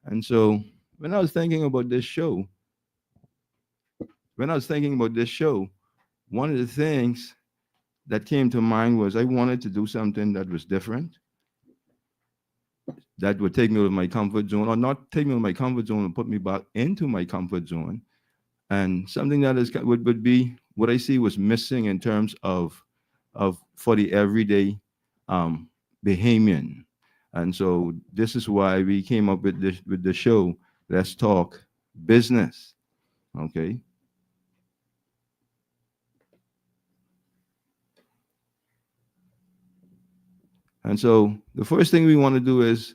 And so when I was thinking about this show, when I was thinking about this show, one of the things that came to mind was I wanted to do something that was different, that would take me out of my comfort zone, or not take me out of my comfort zone and put me back into my comfort zone. And something that would be what I see was missing in terms of for the everyday um, Bahamian. And so this is why we came up with the show. Let's talk business. Okay. And so the first thing we want to do is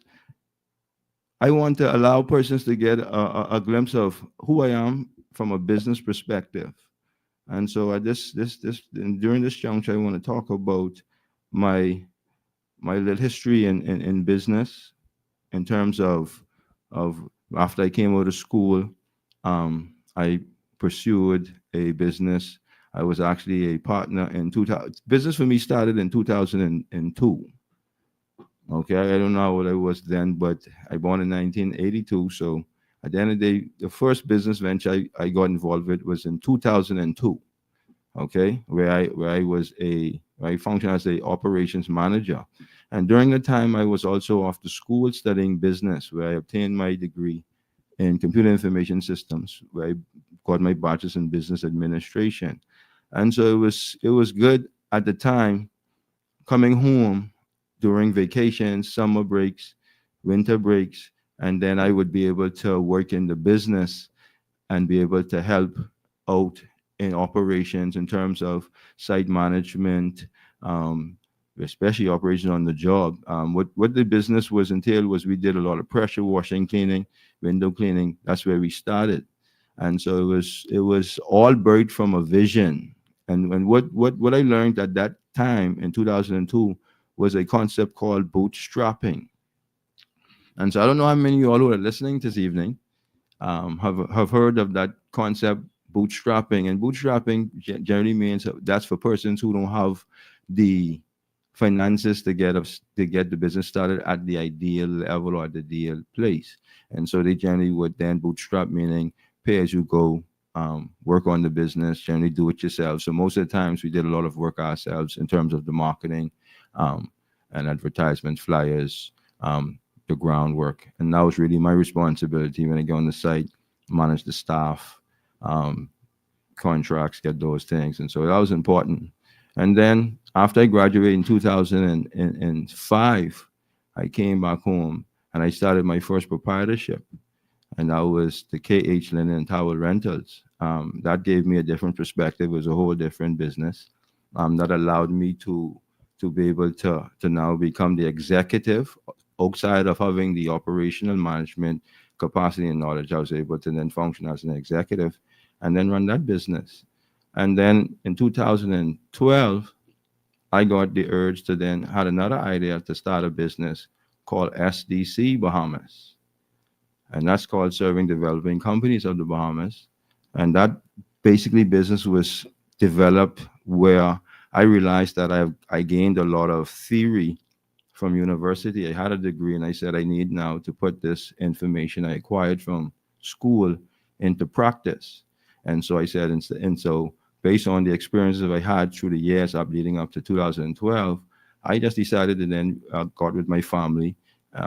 I want to allow persons to get a glimpse of who I am from a business perspective. And so at this and during this juncture, I want to talk about my my little history in business in terms of after I came out of school, I pursued a business. I was actually a partner in 2000. Business for me started in 2002. Okay, I don't know what I was then, but I born in 1982. So at the end of the day, the first business venture I got involved with was in 2002. Okay, where I functioned as a operations manager, and during the time I was also off to school studying business, where I obtained my degree in computer information systems, where I got my bachelor's in business administration, and so it was good at the time coming home during vacations, summer breaks, winter breaks, and then I would be able to work in the business and be able to help out in operations in terms of site management, um, especially operations on the job. What the business was entailed was we did a lot of pressure washing, cleaning, window cleaning. That's where we started, and so it was all birthed from a vision. And what I learned at that time in 2002 was a concept called bootstrapping. And so I don't know how many of you all who are listening this evening have heard of that concept, bootstrapping. And bootstrapping generally means that that's for persons who don't have the finances to get the business started at the ideal level or the ideal place. And so they generally would then bootstrap, meaning pay as you go, work on the business, generally do it yourself. So most of the times we did a lot of work ourselves in terms of the marketing um, and advertisement flyers, the groundwork. And that was really my responsibility when I go on the site, manage the staff, um, contracts, get those things. And so that was important. And then after I graduated in 2005, I came back home and I started my first proprietorship. And that was the KH Linen and Towel Rentals. That gave me a different perspective. It was a whole different business that allowed me to be able to now become the executive outside of having the operational management capacity and knowledge. I was able to then function as an executive and then run that business. And then in 2012, I got the urge to then had another idea to start a business called SDC Bahamas, and that's called Serving Developing Companies of the Bahamas. And that basically business was developed where I realized that I gained a lot of theory from university. I had a degree, and I said I need now to put this information I acquired from school into practice. And so I said, and so based on the experiences I had through the years up leading up to 2012, I just decided to then got with my family,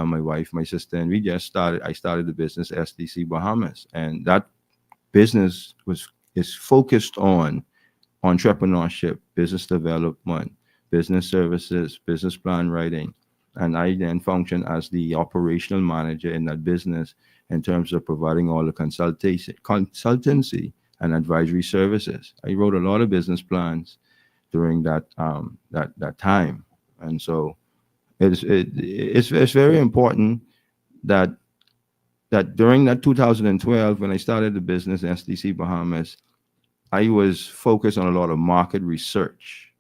my wife, my sister, and we just started. I started the business SDC Bahamas, and that business was is focused on entrepreneurship, business development, business services, business plan writing. And I then function as the operational manager in that business in terms of providing all the consultancy and advisory services. I wrote a lot of business plans during that time. And so it's very important that during that 2012 when I started the business SDC Bahamas, I was focused on a lot of market research.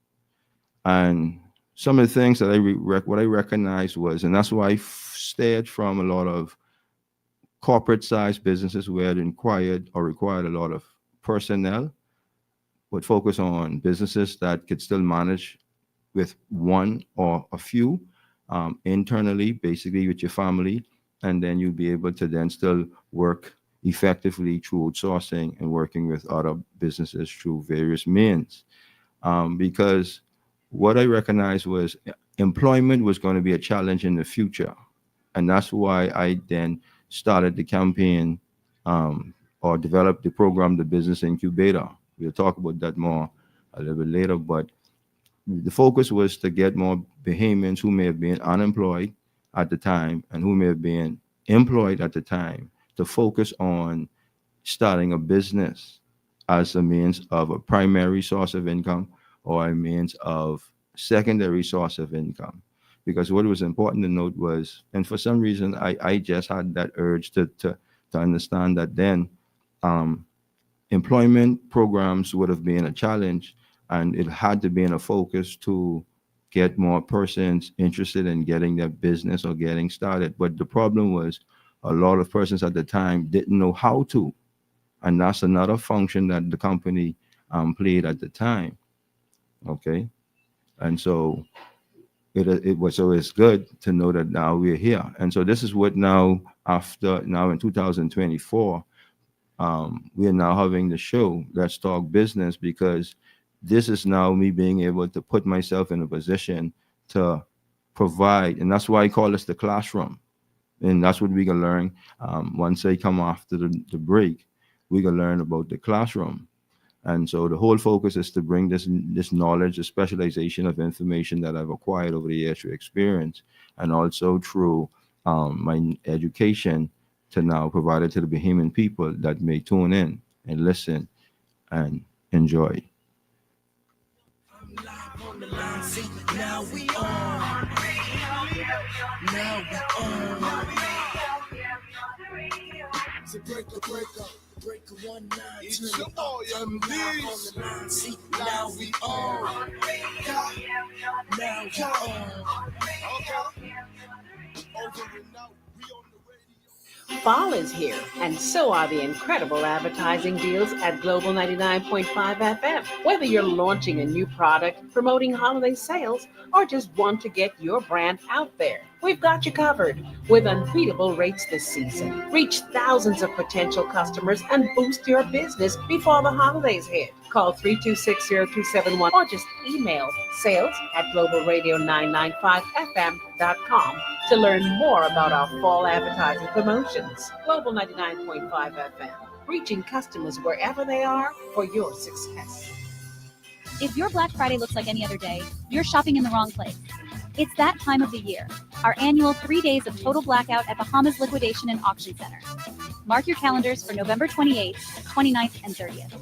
And some of the things that what I recognized was, and that's why stayed from a lot of corporate sized businesses where it required a lot of personnel, would focus on businesses that could still manage with one or a few internally, basically with your family, and then you'll be able to then still work effectively through outsourcing and working with other businesses through various means. Because what I recognized was employment was going to be a challenge in the future, and that's why I then started the campaign, or developed the program, the Business Incubator. We'll talk about that more a little bit later, but the focus was to get more Bahamians who may have been unemployed at the time and who may have been employed at the time to focus on starting a business as a means of a primary source of income or a means of secondary source of income. Because what was important to note was, and for some reason, I just had that urge to understand that then, um, employment programs would have been a challenge, and it had to be in a focus to get more persons interested in getting their business or getting started. But the problem was a lot of persons at the time didn't know how to, and that's another function that the company played at the time. Okay, and so it was, so it's good to know that now we're here, and so this is what now, after now in 2024, we are now having the show Let's Talk Business, because this is now me being able to put myself in a position to provide, and that's why I call this the classroom. And that's what we can learn, once I come after the break. We can learn about the classroom. And so the whole focus is to bring this knowledge, the specialization of information that I've acquired over the years through experience, and also through my education, to now provide it to the Bahamian people that may tune in and listen and enjoy. Live on the line, see, now we on. Now we on. So break a 1-9. It's your boy, I'm live on the line, see, now we on. Now we on. Okay. Over and out, we on the radio. Fall is here, and so are the incredible advertising deals at Global 99.5 FM. Whether you're launching a new product, promoting holiday sales, or just want to get your brand out there, we've got you covered with unbeatable rates this season. Reach thousands of potential customers and boost your business before the holidays hit. Call 326-0271 or just email sales at globalradio995fm.com to learn more about our fall advertising promotions. Global 99.5 FM, reaching customers wherever they are for your success. If your Black Friday looks like any other day, you're shopping in the wrong place. It's that time of the year, our annual 3 days of total blackout at Bahamas Liquidation and Auction Center. Mark your calendars for November 28th, 29th, and 30th.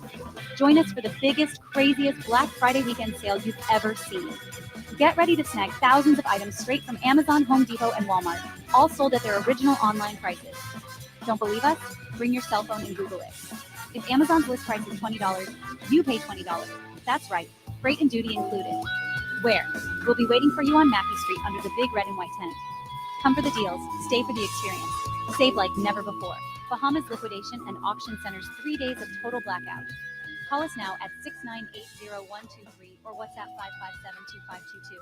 Join us for the biggest, craziest Black Friday weekend sale you've ever seen. Get ready to snag thousands of items straight from Amazon, Home Depot, and Walmart, all sold at their original online prices. Don't believe us? Bring your cell phone and Google it. If Amazon's list price is $20, you pay $20. That's right, freight and duty included. Where? We'll be waiting for you on Mackey Street under the big red and white tent. Come for the deals, stay for the experience. Save like never before. Bahamas Liquidation and Auction Center's 3 days of total blackout. Call us now at 6980123 or WhatsApp 5572522.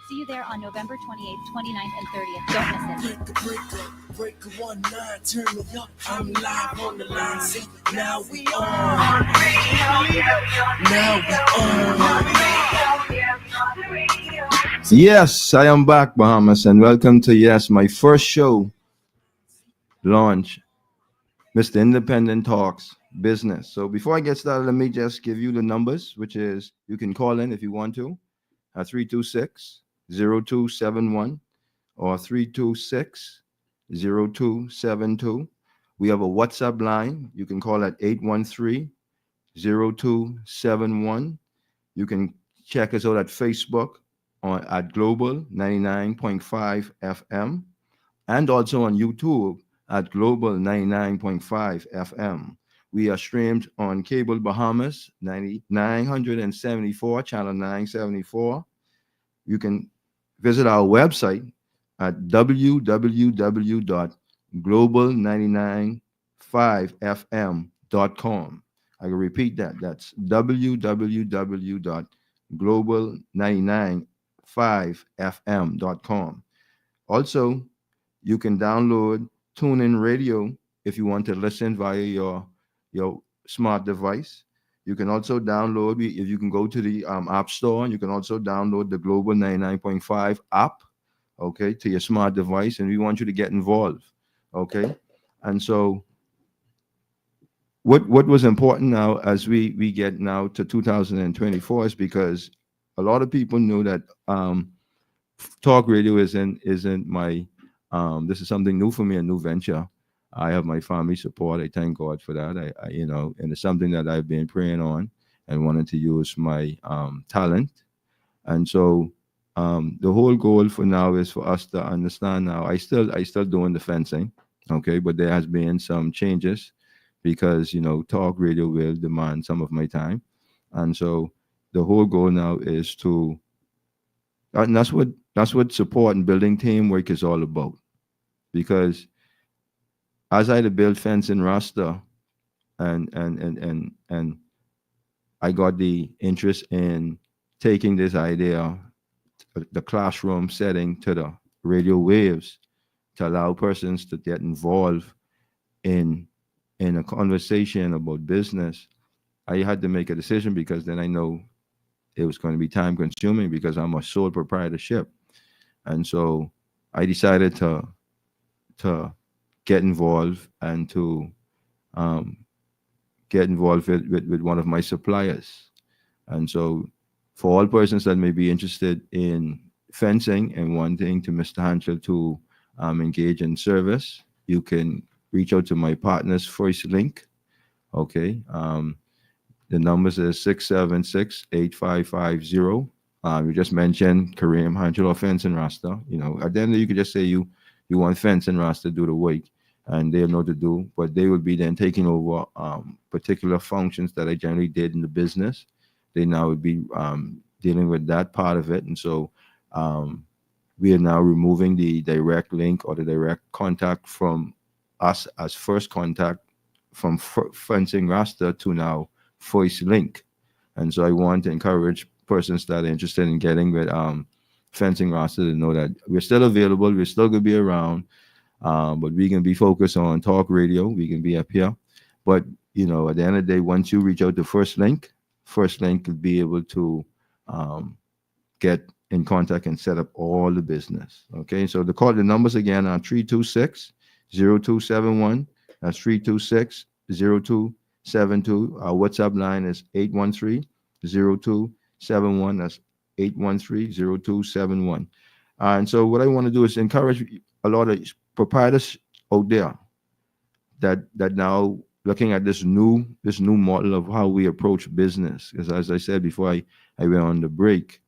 See you there on November 28th, 29th, and 30th. Don't miss it. Break a 1-9, turn me up. I'm live on the line, see, now we on. Now we on. Yes, I am back, Bahamas, and welcome to, yes, my first show launch, Mr. Independent Talks Business. So before I get started, let me just give you the numbers, which is you can call in if you want to at 326-0271 or 326-0272. We have a WhatsApp line. You can call at 813-0271. You can check us out at Facebook at Global 99.5 FM and also on YouTube at Global 99.5 FM. We are streamed on Cable Bahamas 974, channel 974. You can visit our website at www.global995fm.com. I can repeat that. That's www.global995fm.com. Also, you can download tune in radio if you want to listen via your smart device. You can also download, if you can go to the App Store, you can also download the Global 99.5 app, okay, to your smart device. And we want you to get involved, okay? And so what was important now as we get now to 2024 is because a lot of people knew that talk radio isn't my this is something new for me, a new venture. I have my family support. I thank God for that. I and it's something that I've been praying on and wanted to use my talent. And so the whole goal for now is for us to understand now. I still doing the fencing, okay, but there has been some changes because talk radio will demand some of my time, and so the whole goal now is to, and that's what support and building teamwork is all about. Because as I had to build fence in Rasta, and I got the interest in taking this idea, the classroom setting, to the radio waves, to allow persons to get involved in a conversation about business. I had to make a decision because then I know it was going to be time consuming because I'm a sole proprietorship. And so I decided to get involved and to get involved with one of my suppliers. And so for all persons that may be interested in fencing and wanting to Mr. Hanchel to engage in service, you can reach out to my partner's voice link. Okay. The numbers is 676-8550. You just mentioned Kareem Hanchel or Fence and Rasta. At the end you could just say you want Fence and Rasta to do the work, and they'll know what to do. But they would be then taking over particular functions that I generally did in the business. They now would be dealing with that part of it. And so we are now removing the direct link or the direct contact from us as first contact from Fencing Rasta to now Voice Link. And so I want to encourage persons that are interested in getting with Fencing Rasta to know that we're still available, we're still going to be around, but we can be focused on talk radio, we can be up here. But, at the end of the day, once you reach out to First Link will be able to get in contact and set up all the business. Okay, so the numbers again are 326-0271. That's 326-0272. Our WhatsApp line is 813-0271. That's 813-0271. And so what I want to do is encourage a lot of proprietors out there that now looking at this new model of how we approach business. Because as I said before I went on the break,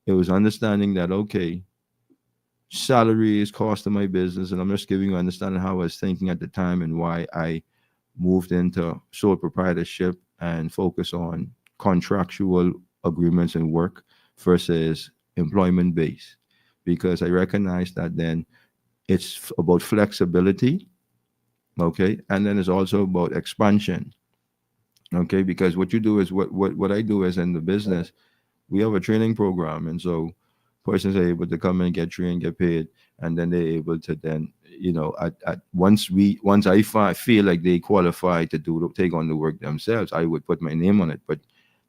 it was understanding that, okay, salary is cost of my business, and I'm just giving you understanding how I was thinking at the time and why I moved into sole proprietorship and focus on contractual agreements and work versus employment based, because I recognize that then it's about flexibility, okay, and then it's also about expansion, okay, because what you do is what I do is in the business, we have a training program, and so persons are able to come and get trained, get paid, and then they're able to then, once I feel like they qualify to take on the work themselves, I would put my name on it. But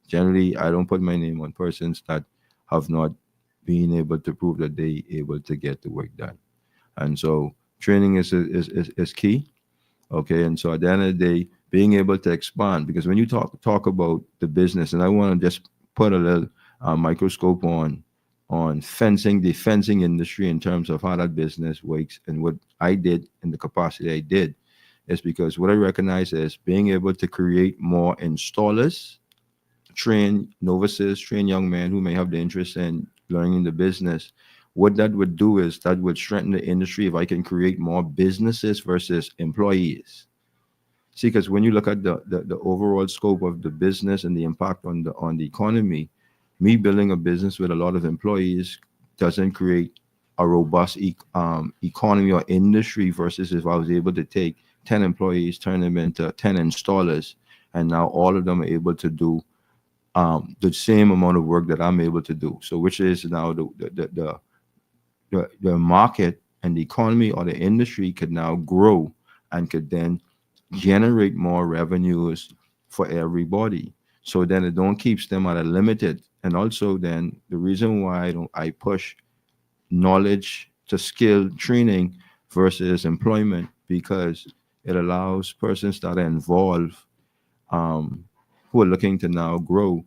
generally, I don't put my name on persons that have not been able to prove that they able to get the work done. And so training is key. Okay, and so at the end of the day, being able to expand, because when you talk about the business, and I want to just put a little microscope on the fencing industry in terms of how that business works, and what I did in the capacity I did, is because what I recognize is being able to create more installers, train novices, train young men who may have the interest in learning the business. What that would do is that would strengthen the industry if I can create more businesses versus employees. See, because when you look at the overall scope of the business and the impact on the economy, me building a business with a lot of employees doesn't create a robust economy or industry versus if I was able to take 10 employees, turn them into 10 installers, and now all of them are able to do the same amount of work that I'm able to do. So which is now the market and the economy or the industry could now grow and could then generate more revenues for everybody. So then it don't keeps them at a limited. And also then the reason why I push knowledge to skill training versus employment, because it allows persons that are involved, um, who are looking to now grow,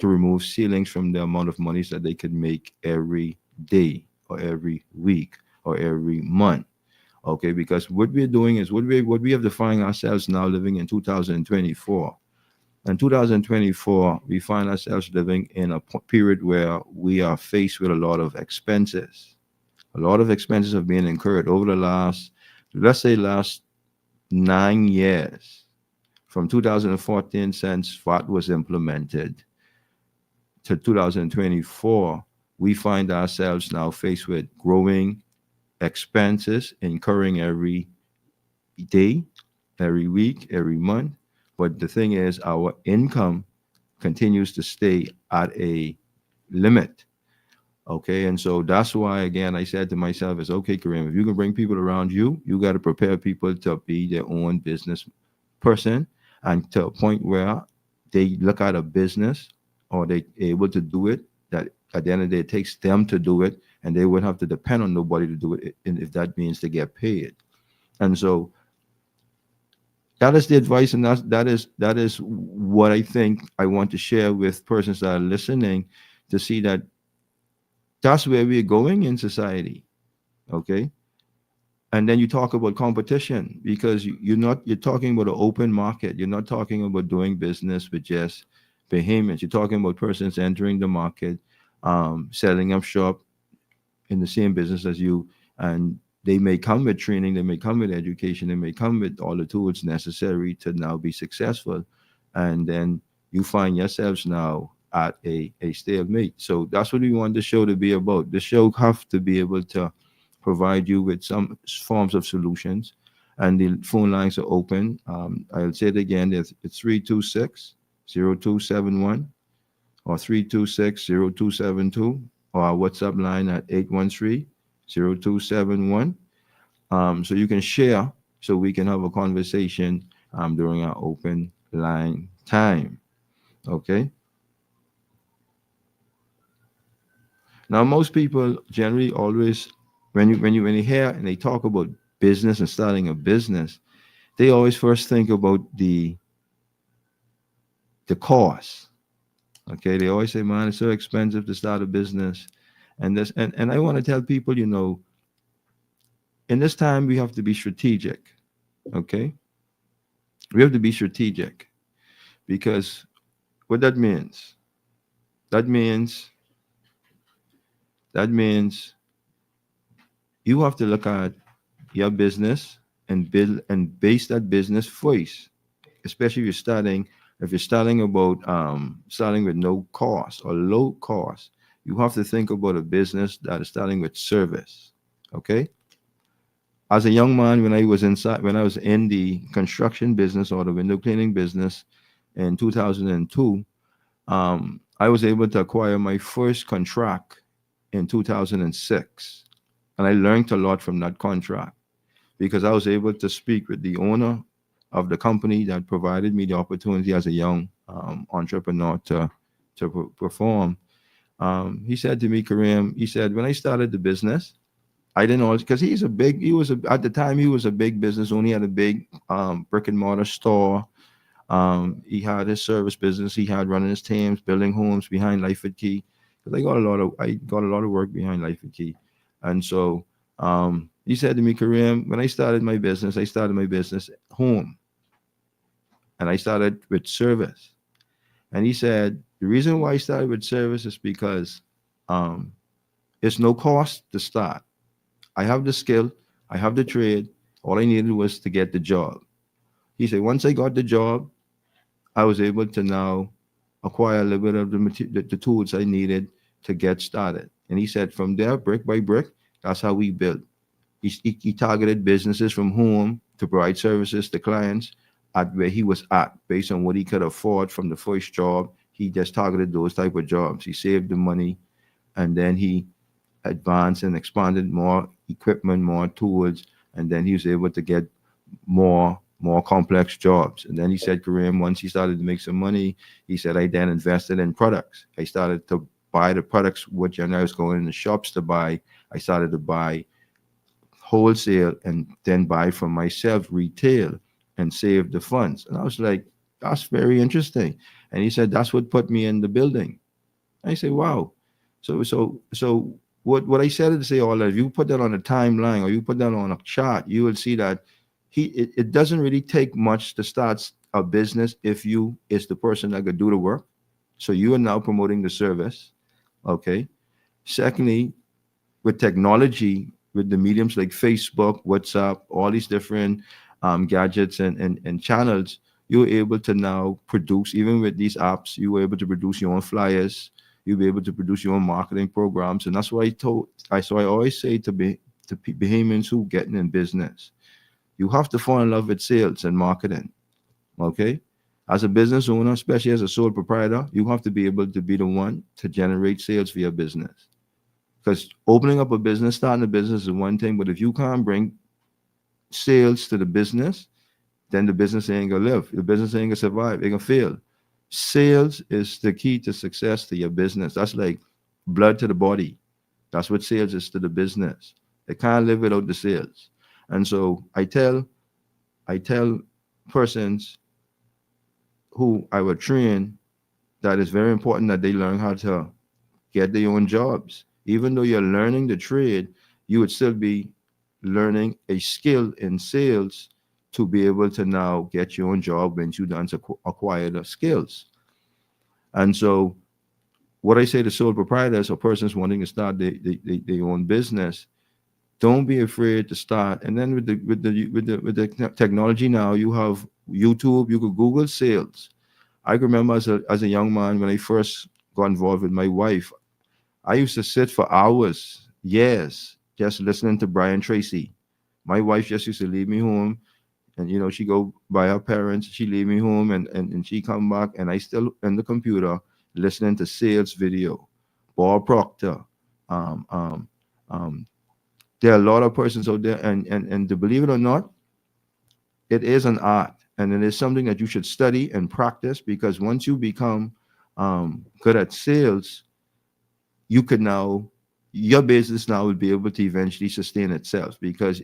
to remove ceilings from the amount of monies that they could make every day or every week or every month. Okay, because what we're doing is what we have defined ourselves now living in 2024. In 2024, we find ourselves living in a period where we are faced with a lot of expenses. A lot of expenses have been incurred over the last, let's say, last 9 years, from 2014 since VAT was implemented to 2024. We find ourselves now faced with growing expenses incurring every day, every week, every month. But the thing is, our income continues to stay at a limit. Okay. And so that's why, again, I said to myself, it's okay, Kareem, if you can bring people around you, you got to prepare people to be their own business person, and to a point where they look at a business or they able to do it, that at the end of the day, it takes them to do it, and they would have to depend on nobody to do it, and if that means to get paid. And so that is the advice, and that is what I think I want to share with persons that are listening, to see that that's where we're going in society. Okay. And then you talk about competition, because you're talking about an open market. You're not talking about doing business with just behemoths. You're talking about persons entering the market, setting up shop in the same business as you, and they may come with training, they may come with education, they may come with all the tools necessary to now be successful. And then you find yourselves now at a stalemate. So that's what we want the show to be about. The show have to be able to provide you with some forms of solutions, and the phone lines are open. I'll say it again, it's 326-0271 or 326-0272, or our WhatsApp line at 813-0271. So you can share, so we can have a conversation during our open line time. Okay. Now, most people generally always, when you hear and they talk about business and starting a business, they always first think about the cost. Okay, they always say, "Man, it's so expensive to start a business," and I want to tell people, in this time we have to be strategic. Okay, we have to be strategic, because what that means you have to look at your business and build and base that business first, especially if you're starting about starting with no cost or low cost. You have to think about a business that is starting with service. Okay. As a young man, when I was in the construction business or the window cleaning business in 2002, I was able to acquire my first contract in 2006. And I learned a lot from that contract, because I was able to speak with the owner of the company that provided me the opportunity as a young entrepreneur to perform. He said to me, Kareem, he said, when I started the business, I didn't know, because at the time he was a big business owner. He had a big brick and mortar store. He had his service business. He had running his teams, building homes behind Lightfoot Key. Because I got a lot of work behind Lightfoot Key. And so he said to me, Kareem, when I started my business home. And I started with service. And he said, the reason why I started with service is because it's no cost to start. I have the skill, I have the trade. All I needed was to get the job. He said, once I got the job, I was able to now acquire a little bit of the tools I needed to get started. And he said, from there, brick by brick, that's how we built. He targeted businesses from home to provide services to clients at where he was at, based on what he could afford from the first job. He just targeted those type of jobs. He saved the money, and then he advanced and expanded more equipment, more tools, and then he was able to get more complex jobs. And then he said, Kareem, once he started to make some money, he said, I then invested in products. I started to buy the products which I was going in the shops to buy. I started to buy wholesale and then buy from myself retail and save the funds. And I was like, that's very interesting. And he said, that's what put me in the building. I say, wow. So what I said to say all that, if you put that on a timeline or you put that on a chart, you will see that it doesn't really take much to start a business if you is the person that could do the work. So you are now promoting the service. Okay. Secondly, with technology, with the mediums like Facebook, WhatsApp, all these different gadgets and channels, you're able to now produce, even with these apps, you were able to produce your own flyers, you'll be able to produce your own marketing programs. And that's why I always say to Bahamians who getting in business, you have to fall in love with sales and marketing. Okay. As a business owner, especially as a sole proprietor, you have to be able to be the one to generate sales for your business. Because opening up a business, starting a business is one thing, but if you can't bring sales to the business, then the business ain't gonna live. The business ain't gonna survive. It's gonna fail. Sales is the key to success to your business. That's like blood to the body. That's what sales is to the business. They can't live without the sales. And so I tell persons who I would train that it's very important that they learn how to get their own jobs. Even though you're learning the trade, you would still be learning a skill in sales to be able to now get your own job once you done acquire the skills. And so what I say to sole proprietors or persons wanting to start their own business, don't be afraid to start. And then with the technology now, you have YouTube, you could Google sales. I remember as a young man, when I first got involved with my wife, I used to sit for hours, years, just listening to Brian Tracy. My wife just used to leave me home, and she go by her parents, she leave me home, and she come back, and I still in the computer listening to sales video, Bob Proctor. There are a lot of persons out there, and to believe it or not, it is an art, and it is something that you should study and practice, because once you become good at sales, you could now, your business now will be able to eventually sustain itself, because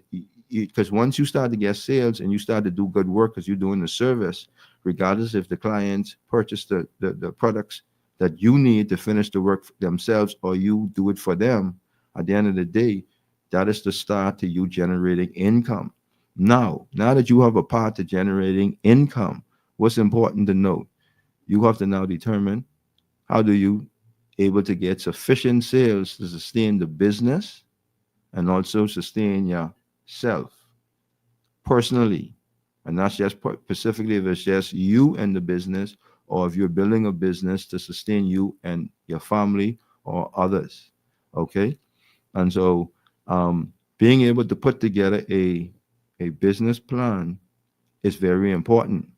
once you start to get sales and you start to do good work because you're doing the service, regardless if the clients purchase the products that you need to finish the work themselves or you do it for them, at the end of the day, that is the start to you generating income. Now that you have a path to generating income, what's important to note, you have to now determine how do you able to get sufficient sales to sustain the business and also sustain yourself personally. And not just specifically if it's just you and the business, or if you're building a business to sustain you and your family or others. Okay. And so being able to put together a business plan is very important.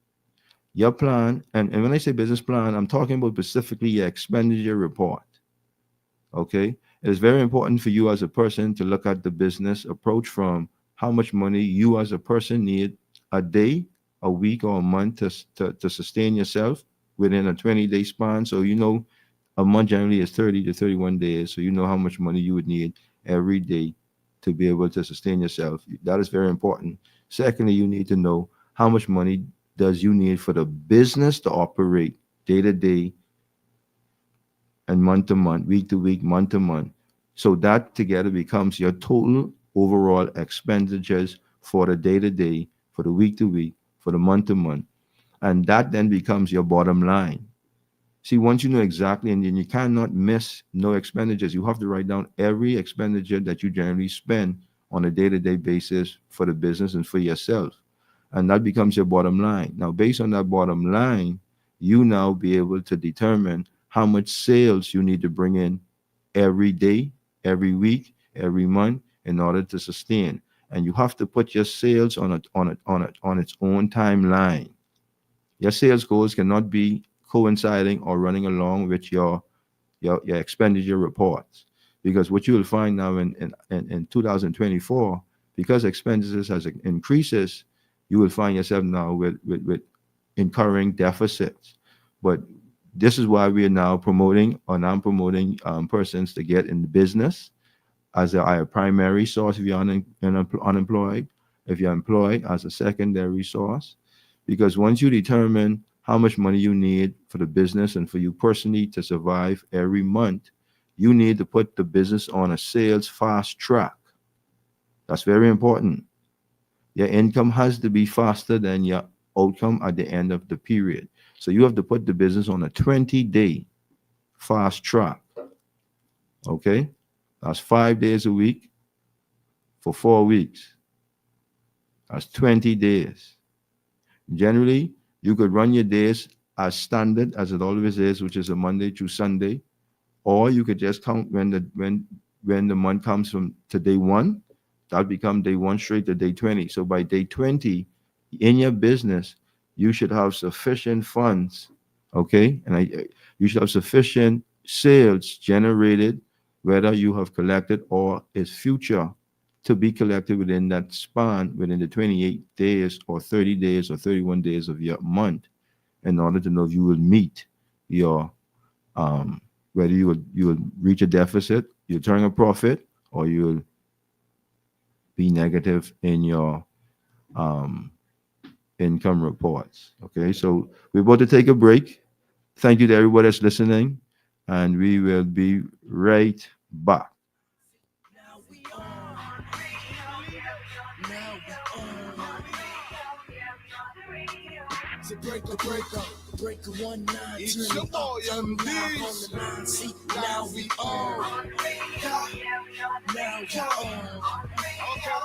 Your plan, and when I say business plan, I'm talking about specifically your expenditure report. Okay. It is very important for you as a person to look at the business approach from how much money you as a person need a day, a week, or a month to sustain yourself within a 20-day span. So a month generally is 30 to 31 days. So you know how much money you would need every day to be able to sustain yourself. That is very important. Secondly, you need to know how much money does you need for the business to operate day to day and month to month, week to week, month to month. So that together becomes your total overall expenditures for the day to day, for the week to week, for the month to month. And that then becomes your bottom line. See, once you know exactly, and then you cannot miss no expenditures, you have to write down every expenditure that you generally spend on a day-to-day basis for the business and for yourself. And that becomes your bottom line. Now, based on that bottom line, you now be able to determine how much sales you need to bring in every day, every week, every month in order to sustain. And you have to put your sales on its own timeline. Your sales goals cannot be coinciding or running along with your expenditure reports. Because what you will find now in 2024, because expenses has increases, you will find yourself now with incurring deficits. But this is why we are now promoting, or I'm promoting persons to get in the business as a primary source if you're unemployed, if you're employed as a secondary source. Because once you determine how much money you need for the business and for you personally to survive every month, you need to put the business on a sales fast track. That's very important. Your income has to be faster than your outcome at the end of the period. So you have to put the business on a 20-day fast track. Okay? That's 5 days a week for 4 weeks. That's 20 days. Generally, you could run your days as standard as it always is, which is a Monday through Sunday, or you could just count when the month comes from to day 1, that become day 1 straight to day 20. So by day 20, in your business, you should have sufficient funds, okay? And you should have sufficient sales generated, whether you have collected or is future to be collected within that span, within the 28 days or 30 days or 31 days of your month, in order to know if you will meet your, whether you will reach a deficit, you'll turn a profit, or you'll be negative in your income reports. Okay, so we're about to take a break. Thank you to everybody that's listening, and we will be right back. Now we on. Now we on. So break a 19. It's your boy, MD. On the 9. See, now we on. Now we on.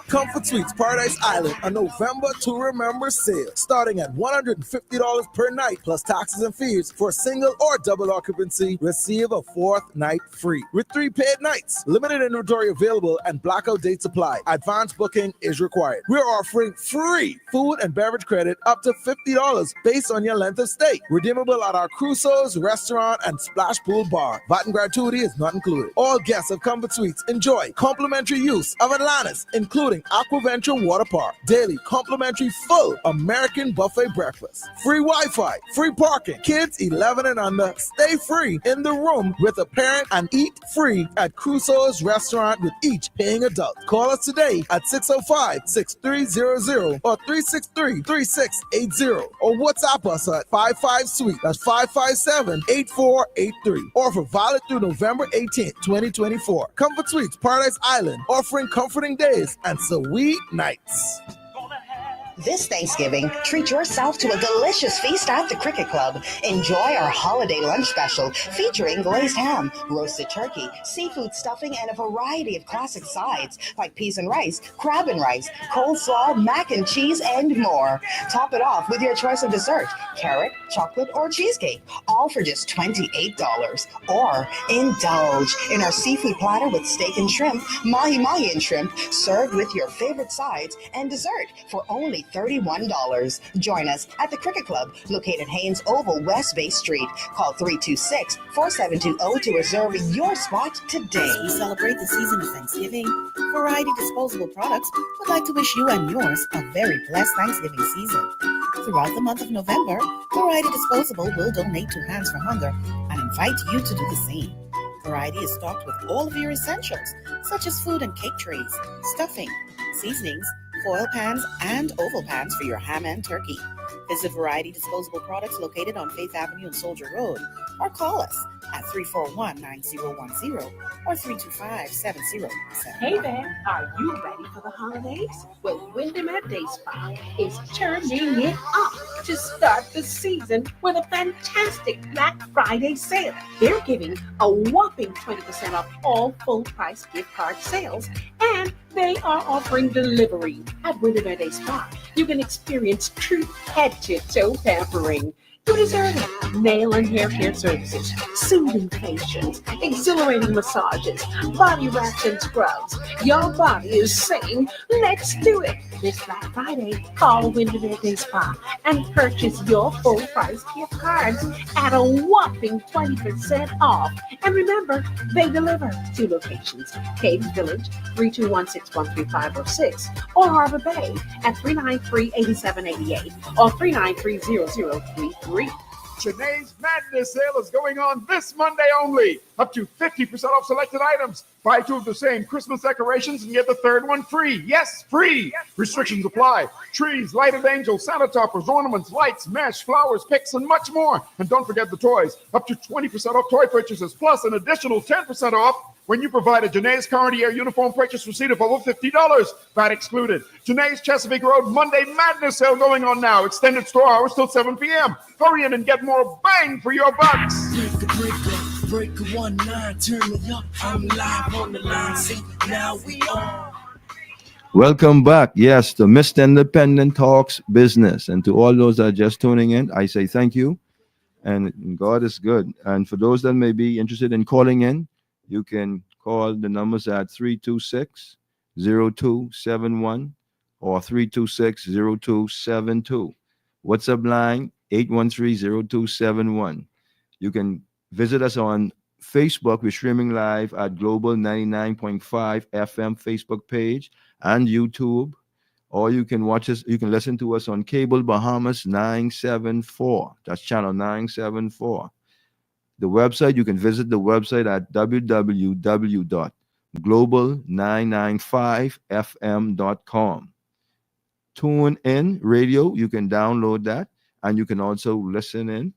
Comfort Suites Paradise Island, a November to remember sale, starting at $150 per night plus taxes and fees. For single or double occupancy, receive a 4th night free with 3 paid nights. Limited inventory available and blackout date supply. Advance booking is required. We're offering free food and beverage credit up to $50 based on your length of stay. Redeemable at our Crusoe's restaurant and Splash Pool bar. VAT and gratuity is not included. All guests of Comfort Suites enjoy complimentary use of Atlantis, including Aquaventure Water Park, daily complimentary full American buffet breakfast, free Wi-Fi, free parking, kids 11 and under stay free in the room with a parent, and eat free at Crusoe's restaurant with each paying adult. Call us today at 605-6300 or 363-3680 or WhatsApp us at 55-SUITE. That's 557-8483. Or for valid through November 18th, 2024. Comfort Suites Paradise Island, offering comforting days and sweet nights. This Thanksgiving, treat yourself to a delicious feast at the Cricket Club. Enjoy our holiday lunch special featuring glazed ham, roasted turkey, seafood stuffing, and a variety of classic sides like peas and rice, crab and rice, coleslaw, mac and cheese, and more. Top it off with your choice of dessert, carrot, chocolate, or cheesecake, all for just $28. Or indulge in our seafood platter with steak and shrimp, mahi-mahi and shrimp, served with your favorite sides and dessert for only $31. Join us at the Cricket Club, located Haynes Oval, West Bay Street. Call 326-4720 to reserve your spot today. As we celebrate the season of Thanksgiving, Variety Disposable Products would like to wish you and yours a very blessed Thanksgiving season. Throughout the month of November, Variety Disposable will donate to Hands for Hunger and invite you to do the same. Variety is stocked with all of your essentials, such as food and cake trays, stuffing, seasonings, foil pans, and oval pans for your ham and turkey. Visit Variety Disposable Products located on Faith Avenue and Soldier Road, or call us at 341-9010 or 325-7071. Hey there, are you ready for the holidays? Well, Windermere Day Spa is turning it up to start the season with a fantastic Black Friday sale. They're giving a whopping 20% off all full-price gift card sales, and they are offering delivery. At Windermere Day Spa, you can experience true head-to-toe pampering. You deserve it. Nail and hair care services, soothing facials, exhilarating massages, body wraps and scrubs. Your body is saying, let's do it. This Black Friday, call Windermere Day Spa and purchase your full price gift cards at a whopping 20% off. And remember, they deliver 2 locations, Cave Village, 321-613-506, or Harbor Bay at 393-8788 or 393-0033. Janae's Madness sale is going on this Monday only. Up to 50% off selected items. Buy 2 of the same Christmas decorations and get the 3rd one free. Yes, free. Restrictions apply. Trees, lighted angels, Santa toppers, ornaments, lights, mesh, flowers, picks, and much more. And don't forget the toys. Up to 20% off toy purchases, plus an additional 10% off when you provide a Janae's Carnier uniform purchase receipt of over $50. VAT excluded. Janae's Chesapeake Road Monday Madness sale going on now. Extended store hours till 7 p.m. Hurry in and get more bang for your bucks. Breaker 19, turn me up. I'm live on the line. See, now we on. Welcome back. Yes, to Mr. Independent Talks Business. And to all those that are just tuning in, I say thank you. And God is good. And for those that may be interested in calling in, you can call the numbers at 326-0271 or 326-0272. WhatsApp line 813-0271. You can visit us on Facebook. We're streaming live at Global 99.5 FM Facebook page and YouTube. Or you can watch us, you can listen to us on Cable Bahamas 974. That's channel 974. The website, you can visit the website at www.global995fm.com. Tune in radio, you can download that, and you can also listen in.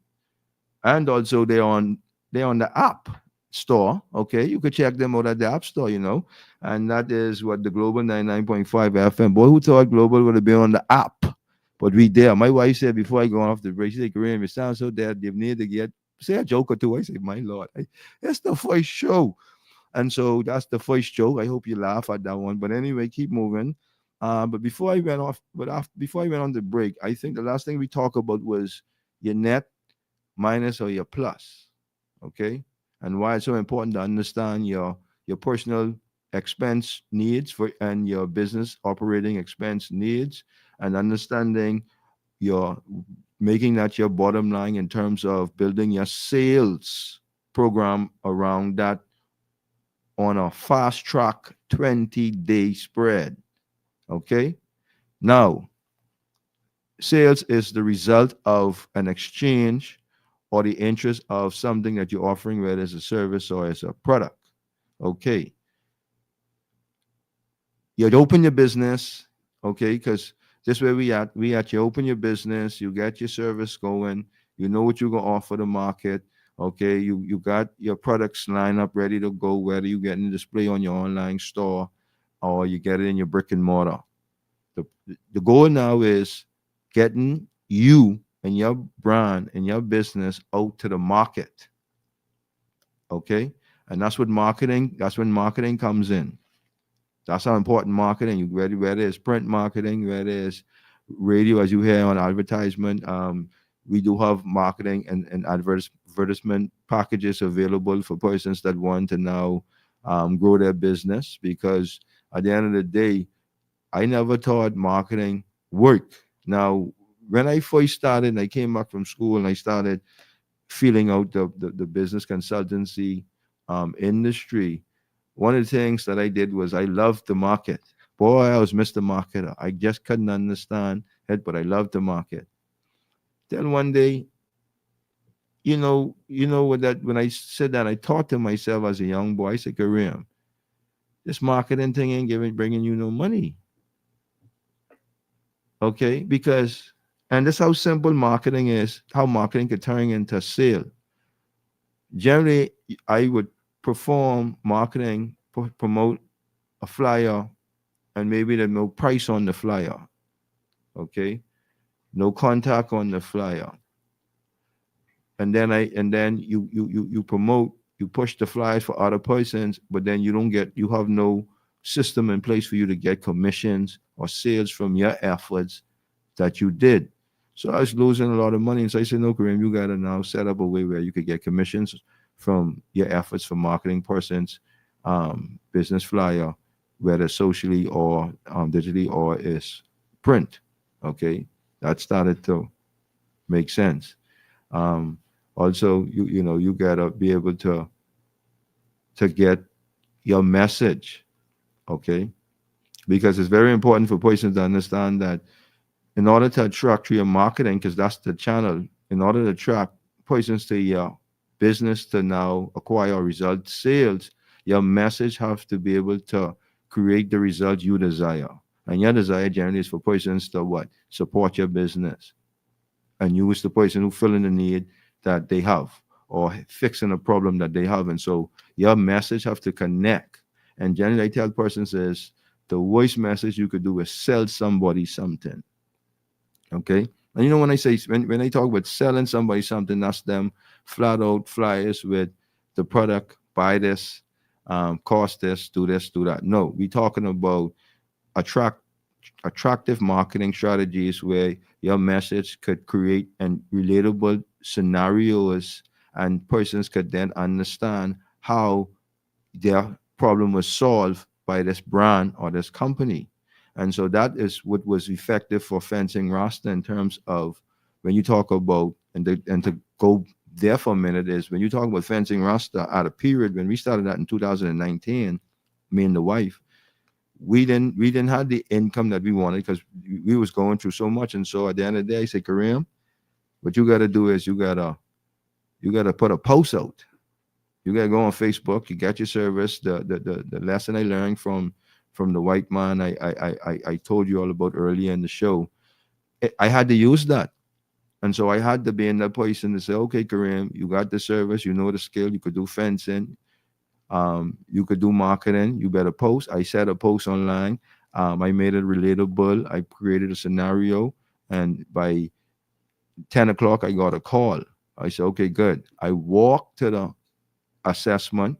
And also they're on the app store. Okay, you could check them out at the app store, and that is what the Global 99.5 FM. Boy, who thought Global would have been on the app? But we there. My wife said before I go off the break, she said, "Graham, you sound so dead. They need to get." Say a joke or two. I say, my Lord, it's the first show. And so that's the first joke. I hope you laugh at that one. But anyway, keep moving. But before I went on the break, I think the last thing we talked about was your net minus or your plus. Okay. And why it's so important to understand your personal expense needs and your business operating expense needs, and understanding making that your bottom line in terms of building your sales program around that on a fast track 20-day spread. Okay. Now, sales is the result of an exchange or the interest of something that you're offering, whether it's a service or as a product. Okay. You'd open your business, okay, because this way you open your business, you get your service going, you know what you're going to offer the market, okay, you got your products lined up ready to go, whether you get in display on your online store or you get it in your brick and mortar. The goal now is getting you and your brand and your business out to the market, okay, and that's when marketing comes in. That's how important marketing, whether it's print marketing, whether it's radio, as you hear on advertisement. We do have marketing and advertisement packages available for persons that want to now grow their business, because at the end of the day, I never thought marketing worked. Now, when I first started and I came back from school and I started feeling out the business consultancy industry, one of the things that I did was I loved the market. Boy, I was Mr. Marketer. I just couldn't understand it, but I loved the market. Then one day, when I said that, I thought to myself as a young boy, I said, Kareem, this marketing thing ain't bringing you no money. Okay, and that's how simple marketing is, how marketing could turn into a sale. Generally, I would perform marketing, promote a flyer, and maybe there's no price on the flyer. Okay, no contact on the flyer, and then you promote, you push the flyers for other persons, but then you have no system in place for you to get commissions or sales from your efforts that you did. So I was losing a lot of money. And so I said, no, Kareem, you got to now set up a way where you could get commissions from your efforts for marketing persons, business flyer, whether socially or digitally or is print. Okay. That started to make sense. Also, you gotta be able to get your message, okay? Because it's very important for persons to understand that in order to attract to your marketing, because that's the channel, in order to attract persons to your business to now acquire result sales, your message has to be able to create the result you desire. And your desire generally is for persons to what? Support your business. And you is the person who filling the need that they have or fixing a problem that they have. And so your message have to connect. And generally I tell persons is the worst message you could do is sell somebody something. Okay. And when I say, when I talk about selling somebody something, that's them flat out flyers with the product, buy this, cost this, do that. No, we're talking about attractive marketing strategies where your message could create and relatable scenarios and persons could then understand how their problem was solved by this brand or this company. And so that is what was effective for Fencing Rasta in terms of when you talk about, and to go there for a minute, is when you talk about Fencing Rasta at a period when we started that in 2019, me and the wife, we didn't have the income that we wanted because we was going through so much. And so at the end of the day, I said, Kareem, what you got to do is you got to put a post out. You got to go on Facebook. You got your service. The lesson I learned from the white man I told you all about earlier in the show, I had to use that. And so I had to be in that position to say, okay, Kareem, you got the service, you know the skill, you could do fencing, you could do marketing, you better post. I set a post online. I made it relatable. I created a scenario. And by 10 o'clock, I got a call. I said, okay, good. I walked to the assessment,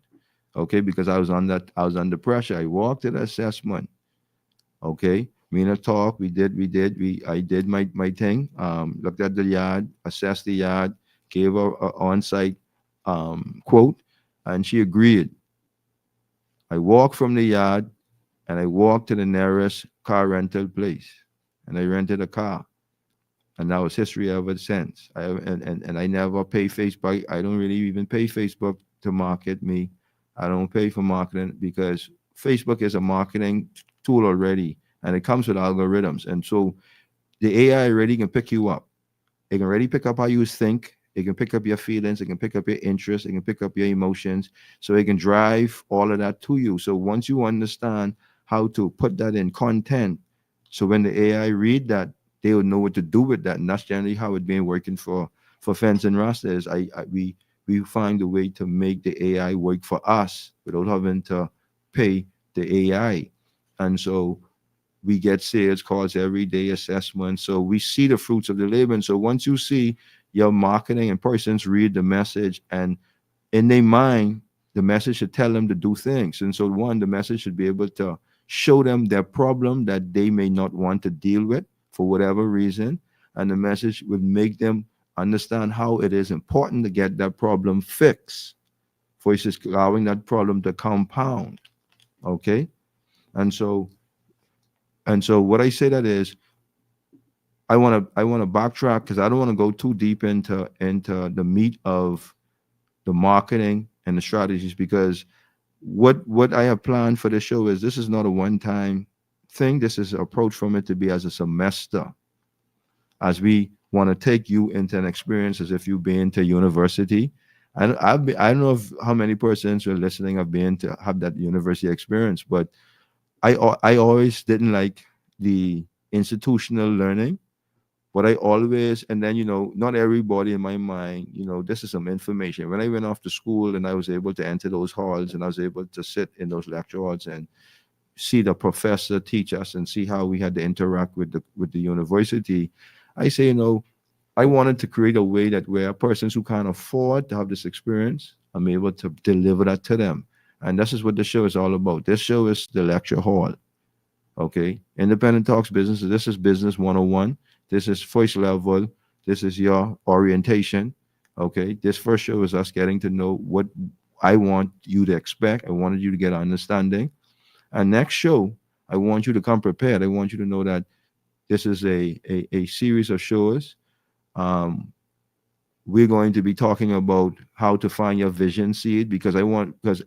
okay, because I was under pressure. I walked to the assessment, okay. Me and her talk, I did my thing, looked at the yard, assessed the yard, gave her an on-site quote, and she agreed. I walked from the yard and I walked to the nearest car rental place and I rented a car. And that was history ever since. And I never pay Facebook. I don't really even pay Facebook to market me. I don't pay for marketing because Facebook is a marketing tool already and it comes with algorithms. And so the AI already can pick you up. It can already pick up how you think. It can pick up your feelings. It can pick up your interests. It can pick up your emotions. So it can drive all of that to you. So once you understand how to put that in content, so when the AI read that, they would know what to do with that. And that's generally how it's been working for Fencing Rasta is we find a way to make the AI work for us without having to pay the AI. And so we get sales calls every day, assessments. So we see the fruits of the labor. And so once you see your marketing and persons read the message and in their mind, the message should tell them to do things. And so the message should be able to show them their problem that they may not want to deal with for whatever reason. And the message would make them understand how it is important to get that problem fixed versus allowing that problem to compound. Okay. And so what I say that is, I want to backtrack because I don't want to go too deep into the meat of the marketing and the strategies, because what I have planned for the show is this is not a one-time thing. This is an approach from it to be as a semester, as we want to take you into an experience as if you've been to university. I don't know how many persons who are listening have been to have that university experience, but I always didn't like the institutional learning, but I always, and then, not everybody in my mind, this is some information. When I went off to school and I was able to enter those halls and I was able to sit in those lecture halls and see the professor teach us and see how we had to interact with the university, I say, I wanted to create a way that where persons who can't afford to have this experience, I'm able to deliver that to them. And this is what the show is all about. This show is the lecture hall. Okay. Independent Talks Business. This is Business 101. This is first level. This is your orientation. Okay. This first show is us getting to know what I want you to expect. I wanted you to get an understanding. And next show, I want you to come prepared. I want you to know that this is a series of shows. We're going to be talking about how to find your vision seed, because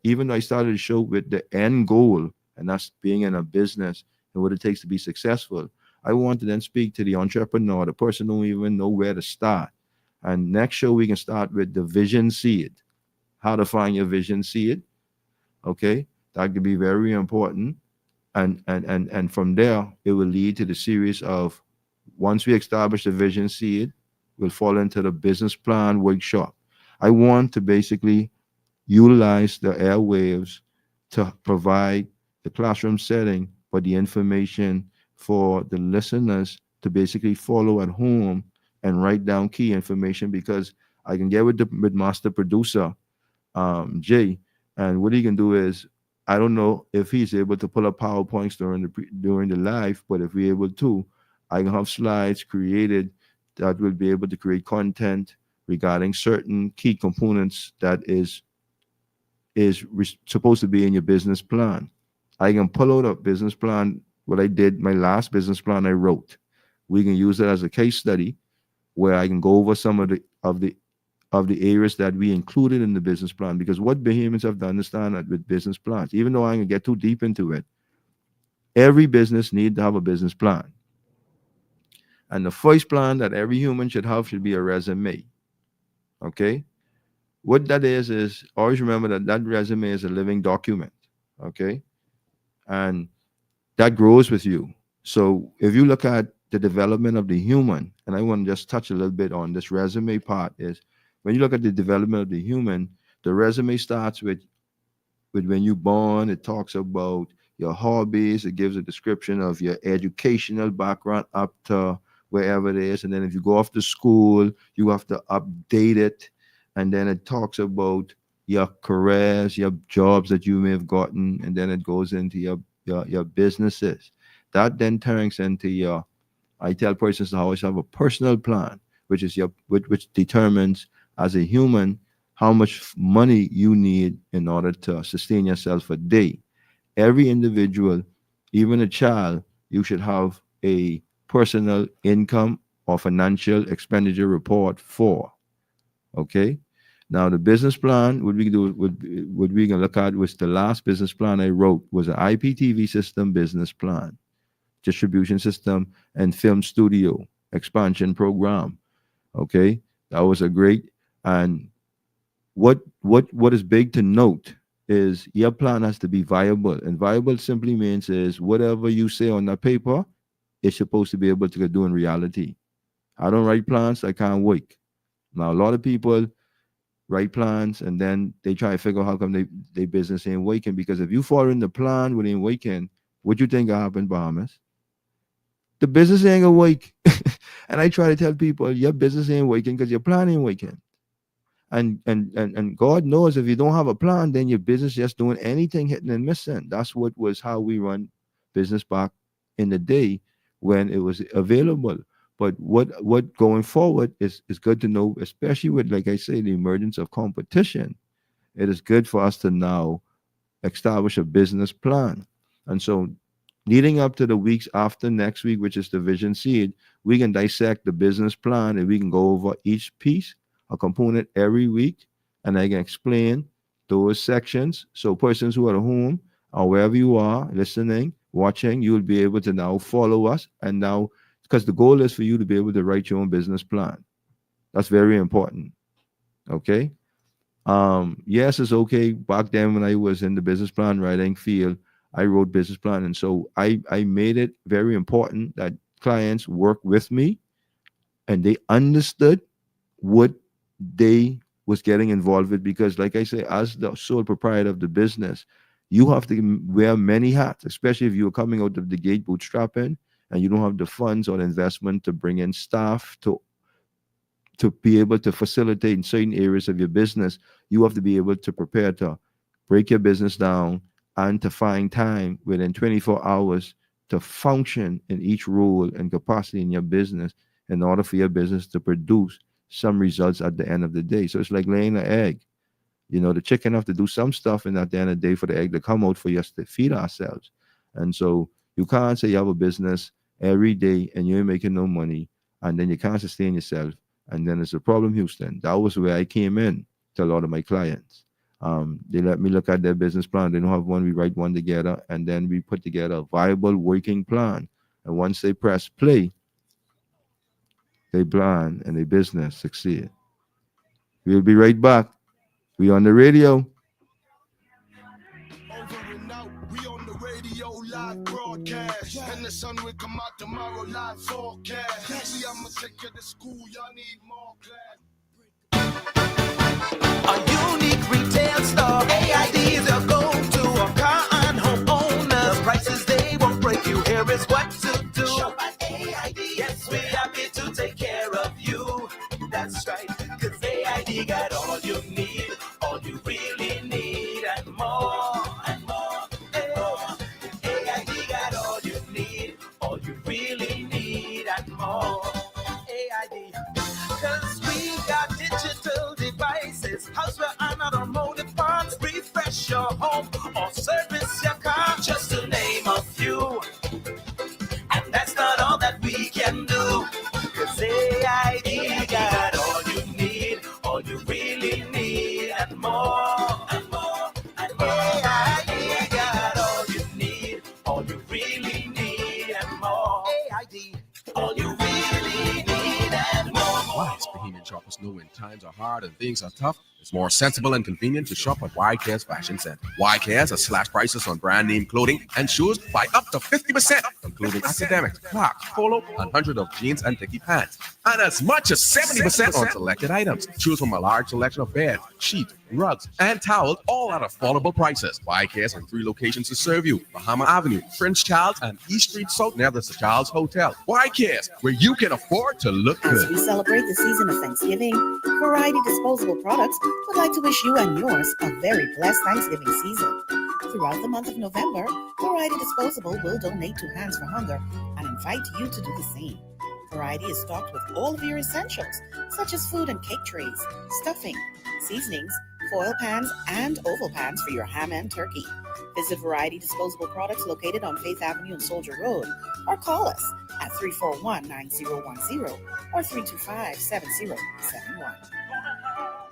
even though I started the show with the end goal, and that's being in a business and what it takes to be successful, I want to then speak to the entrepreneur, the person who don't even know where to start. And next show, we can start with the vision seed, how to find your vision seed. Okay, that could be very important. And from there, it will lead to the series of, once we establish the vision seed, we'll fall into the business plan workshop. I want to basically utilize the airwaves to provide the classroom setting for the information for the listeners to basically follow at home and write down key information, because I can get with master producer, Jay, and what he can do is, I don't know if he's able to pull up PowerPoints during the live, but if we're able to, I can have slides created that will be able to create content regarding certain key components that is supposed to be in your business plan. I can pull out a business plan, what I did, my last business plan I wrote. We can use it as a case study where I can go over some of the areas that we included in the business plan, because what Bahamians have to understand that with business plans, even though I can get too deep into it, every business needs to have a business plan. And the first plan that every human should have should be a resume. Okay? What that is always remember that resume is a living document. Okay? And that grows with you. So if you look at the development of the human, and I want to just touch a little bit on this resume part, is when you look at the development of the human, the resume starts with when you're born. It talks about your hobbies. It gives a description of your educational background up to wherever it is. And then if you go off to school, you have to update it. And then it talks about your careers, your jobs that you may have gotten. And then it goes into your businesses. That then turns into I tell persons to always have a personal plan, which is which determines as a human how much money you need in order to sustain yourself a day. Every individual, even a child, you should have a personal income or financial expenditure report for. Okay. Now the business plan, what we can look at was the last business plan I wrote was an IPTV system business plan, distribution system, and film studio expansion program. Okay, that was a great. And what is big to note is your plan has to be viable, and viable simply means is whatever you say on the paper, it's supposed to be able to do in reality. I don't write plans, I can't work. Now a lot of people write plans and then they try to figure out how come they business ain't working, because if you fall in the plan within working, what you think will happen, Bahamas? The business ain't gonna work. And I try to tell people your business ain't working because your plan ain't working. And God knows if you don't have a plan, then your business just doing anything hitting and missing. That's what was how we run business back in the day when it was available. But what going forward is good to know, especially with, like I say, the emergence of competition. It is good for us to now establish a business plan. And so leading up to the weeks after next week, which is the vision seed, we can dissect the business plan and we can go over each piece, a component every week, and I can explain those sections. So persons who are at home or wherever you are listening, watching, you will be able to now follow us. And now, because the goal is for you to be able to write your own business plan. That's very important. Okay. Yes, it's okay. Back then when I was in the business plan writing field, I wrote business plan. And so I made it very important that clients work with me and they understood what they was getting involved with, because like I say, as the sole proprietor of the business, you have to wear many hats, especially if you're coming out of the gate bootstrapping and you don't have the funds or the investment to bring in staff to be able to facilitate in certain areas of your business. You have to be able to prepare to break your business down and to find time within 24 hours to function in each role and capacity in your business in order for your business to produce some results at the end of the day. So it's like laying an egg. You know, the chicken have to do some stuff, and at the end of the day, for the egg to come out for us to feed ourselves. And so you can't say you have a business every day and you ain't making no money, and then you can't sustain yourself. And then it's a problem, Houston. That was where I came in to a lot of my clients. They let me look at their business plan. They don't have one. We write one together, and then we put together a viable working plan. And once they press play, they plan and their business succeed. We'll be right back. We on the radio. Over and out, we on the radio, live broadcast. And the sun will come out tomorrow, live forecast. See, I'ma take you to school, y'all need more class. A unique retail store. AID is your go-to. A car and homeowners. Prices they won't break you. Here is what to do. Shop at AID. Yes, we're happy to take care of you. That's right, because AID got all you need. All you really need and more and more and more. AID got all you need. All you really need and more. AID. Because we got digital devices, houseware and automotive parts, refresh your home or service your car, just to name a few. And that's not all that we can do, because AID got all you need, all you really need, and more, and more, and more. AID got all you need, all you really need, and more. AID, all you really need, and more. Wise Bohemian shoppers know when times are hard and things are tough, it's more sensible and convenient to shop at YK's Fashion Center. YK's has slash prices on brand name clothing and shoes by up to 50%, including academics, Clarks, Polo, and hundreds of jeans and dicky pants. And as much as 70% on selected items. Choose from a large selection of beds, sheets, rugs, and towels, all at affordable prices. YK's has 3 locations to serve you: Bahama Avenue, Prince Charles, and East Street South near the Sir Charles Hotel. YK's, where you can afford to look As good. we celebrate the season of Thanksgiving, Variety Disposable Products would like to wish you and yours a very blessed Thanksgiving season. Throughout the month of November, Variety Disposable will donate to Hands for Hunger and invite you to do the same. Variety is stocked with all of your essentials, such as food and cake trays, stuffing, seasonings, foil pans, and oval pans for your ham and turkey. Visit Variety Disposable Products located on Faith Avenue and Soldier Road, or call us at 341-9010 or 325-7071.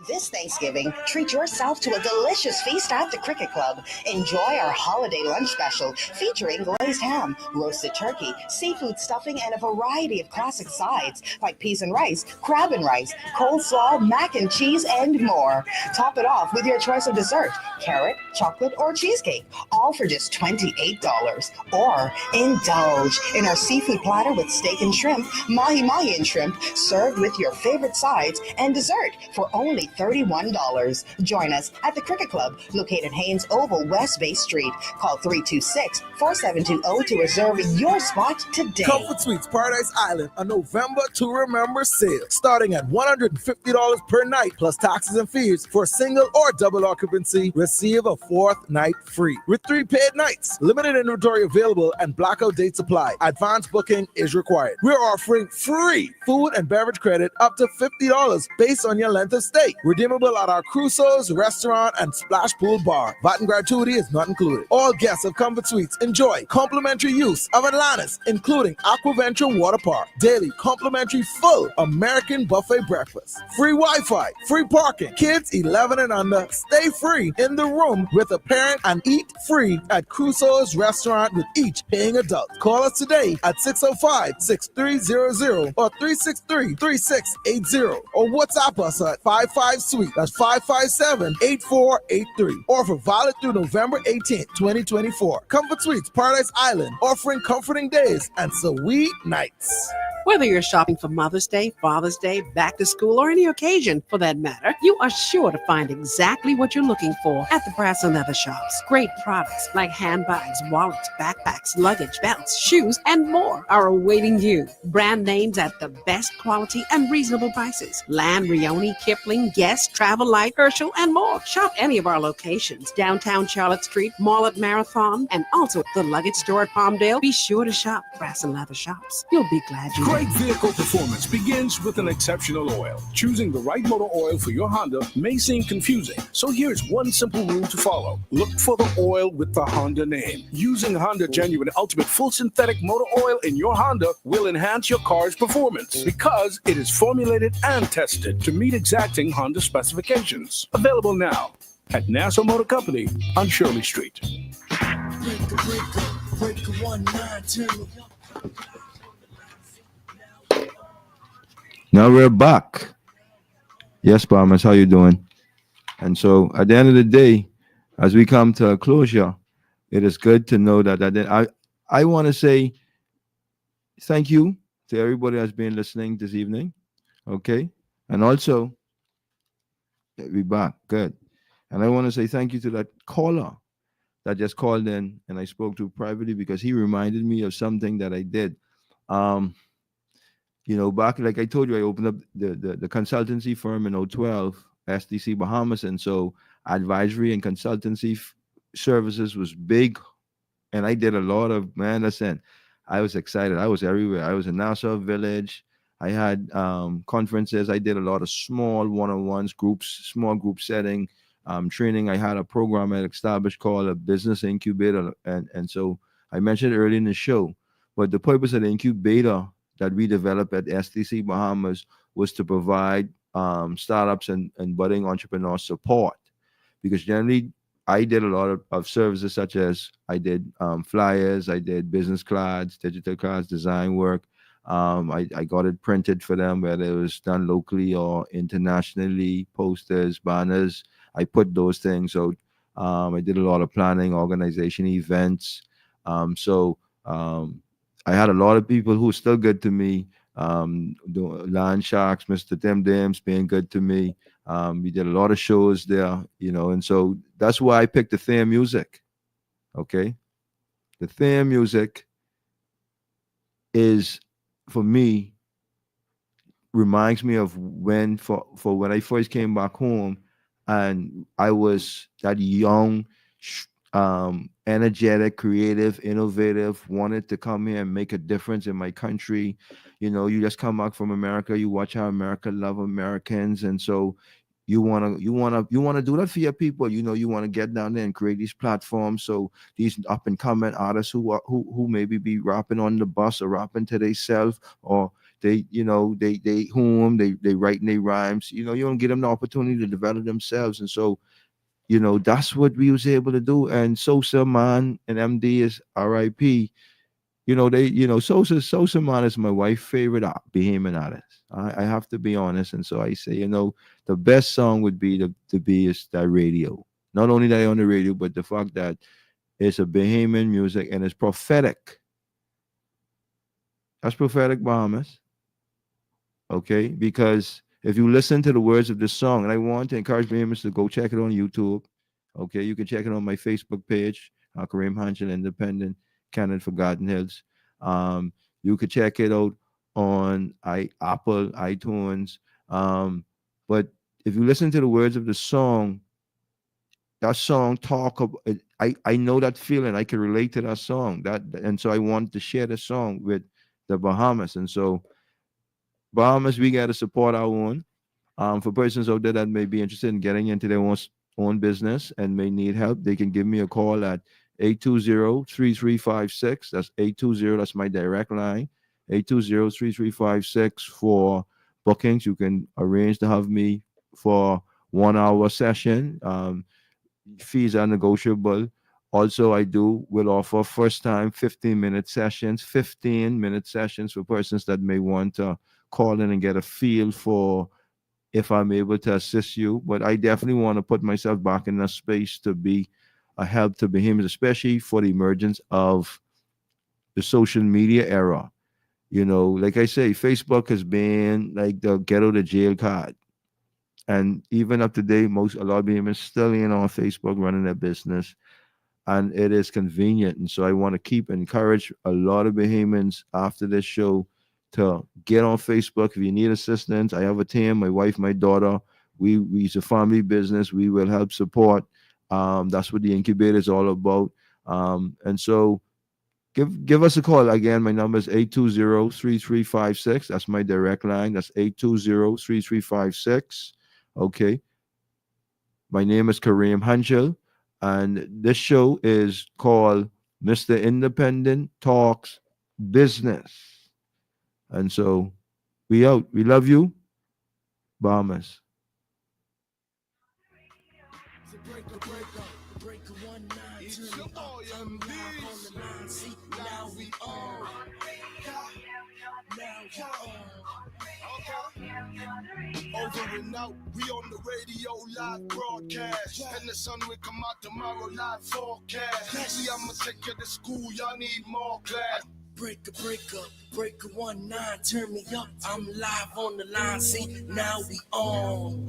This Thanksgiving, treat yourself to a delicious feast at the Cricket Club. Enjoy our holiday lunch special featuring glazed ham, roasted turkey, seafood stuffing, and a variety of classic sides like peas and rice, crab and rice, coleslaw, mac and cheese, and more. Top it off with your choice of dessert, carrot, chocolate, or cheesecake, all for just $28. Or indulge in our seafood platter with steak and shrimp, mahi-mahi and shrimp, served with your favorite sides and dessert for only $31. Join us at the Cricket Club, located Haynes Oval, West Bay Street. Call 326-4720 to reserve your spot today. Comfort Suites Paradise Island, a November to remember sale, starting at $150 per night plus taxes and fees. For single or double occupancy, receive a 4th night free with 3 paid nights. Limited inventory available and blackout date supply. Advance booking is required. We're offering free food and beverage credit up to $50 based on your length of stay. Redeemable at our Crusoe's restaurant and Splash Pool Bar. VAT and gratuity is not included. All guests of Comfort Suites enjoy complimentary use of Atlantis, including Aquaventure Water Park, daily complimentary full American buffet breakfast, free Wi-Fi, free parking, kids 11 and under stay free in the room with a parent, and eat free at Crusoe's restaurant with each paying adult. Call us today at 605-6300 or 363-3680 or WhatsApp us at 55-SUITE. That's 557-8483. Offer valid through November 18th, 2024. Comfort Suites Paradise Island, offering comforting days and sweet nights. Whether you're shopping for Mother's Day, Father's Day, back to school, or any occasion for that matter, you are sure to find exactly what you're looking for at the Brass and Leather Shops. Great products like handbags, wallets, backpacks, luggage, belts, shoes, and more are awaiting you. Brand names at the best quality and reasonable prices. Land, Rioni, Kipling, Guest, Travel Light, Herschel, and more. Shop any of our locations. Downtown Charlotte Street, Mall at Marathon, and also the Luggage Store at Palmdale. Be sure to shop Brass and Leather Shops. You'll be glad you Great did. vehicle performance begins with an exceptional oil. Choosing the right motor oil for your Honda may seem confusing, so here's one simple rule to follow. Look for the oil with the Honda name. Using Honda Genuine Ultimate Full Synthetic Motor Oil in your Honda will enhance your car's performance because it is formulated and tested to meet exacting Honda specifications. Available now at Nassau Motor Company on Shirley Street. Breaker 192. Now we're back. Yes, Bahamas, how you doing? And so at the end of the day, as we come to a closure, it is good to know that I want to say thank you to everybody that's been listening this evening. Okay. And also, we're back. Good. And I want to say thank you to that caller that just called in and I spoke to privately because he reminded me of something that I did. You know, back, like I told you, I opened up the consultancy firm in 2012, SDC Bahamas. And so advisory and consultancy services was big. And I did a lot of, man, listen, I was excited. I was everywhere. I was in Nassau Village. I had conferences. I did a lot of small one-on-ones, groups, small group setting, training. I had a program I established called a business incubator. And so I mentioned early in the show, but the purpose of the incubator that we developed at SDC Bahamas was to provide startups and budding entrepreneur support. Because generally, I did a lot of services such as I did flyers, I did business cards, digital cards, design work. I got it printed for them, whether it was done locally or internationally, posters, banners. I put those things out. I did a lot of planning, organization, events. I had a lot of people who were still good to me. Land Sharks, Mr. Tim Dims being good to me. We did a lot of shows there, you know, and so that's why I picked the theme music. Okay. The theme music is, for me, reminds me of when I first came back home and I was that young, energetic, creative, innovative, wanted to come here and make a difference in my country. You know, you just come back from America, you watch how America love Americans, and so you wanna do that for your people. You know, you want to get down there and create these platforms so these up and coming artists who maybe be rapping on the bus or rapping to themselves, or they writing their rhymes. You know, you don't give them the opportunity to develop themselves, and so, you know, that's what we was able to do. And Sosa Man and MD is RIP. You know, Sosa Man is my wife's favorite Bahamian artist. I have to be honest. And so I say, you know, the best song would be to be is that radio. Not only that on the radio, but the fact that it's a Bahamian music and it's prophetic. That's prophetic Bahamas. Okay, because if you listen to the words of this song, and I want to encourage Bahamians to go check it on YouTube. Okay, you can check it on my Facebook page, Kareem Hanchel Independent, Cannon Forgotten Hills. You could check it out on Apple, iTunes. But if you listen to the words of the song, that song talk about, I know that feeling. I can relate to that song. And so I want to share the song with the Bahamas. And so Bahamas, we got to support our own. For persons out there that may be interested in getting into their own business and may need help, they can give me a call at 820-3356. That's 820. That's my direct line. 820-3356 for bookings. You can arrange to have me for 1 hour session. Fees are negotiable. Also, will offer first time 15-minute sessions for persons that may want to call in and get a feel for if I'm able to assist you. But I definitely want to put myself back in that space to be a help to Bahamians, especially for the emergence of the social media era. You know, like I say, Facebook has been like the get out of jail card. And even up to date, a lot of Bahamians still in on Facebook running their business. And it is convenient. And so I want to encourage a lot of Bahamians after this show to get on Facebook. If you need assistance, I have a team, my wife, my daughter. It's a family business. We will help support. That's what the incubator is all about. And so give us a call. Again, my number is 820-3356. That's my direct line. That's 820-3356. Okay. My name is Kareem Hanchel, and this show is called Mr. Independent Talks Business. And so we out. We love you. Bombers. Over and out, we on the radio live broadcast. And the sun will come out tomorrow, live forecast. See, I'ma take you to school, y'all need more class. Break a 19, turn me up. I'm live on the line, see, now we on.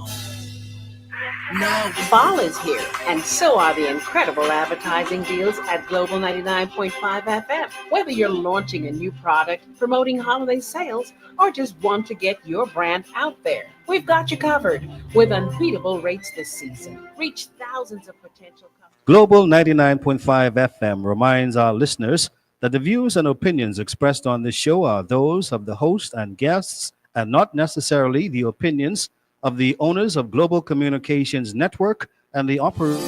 Fall is here, and so are the incredible advertising deals at Global 99.5 FM. Whether you're launching a new product, promoting holiday sales, or just want to get your brand out there, we've got you covered with unbeatable rates this season. Reach thousands of potential customers. Global 99.5 FM reminds our listeners that the views and opinions expressed on this show are those of the host and guests and not necessarily the opinions of the owners of Global Communications Network and the operator.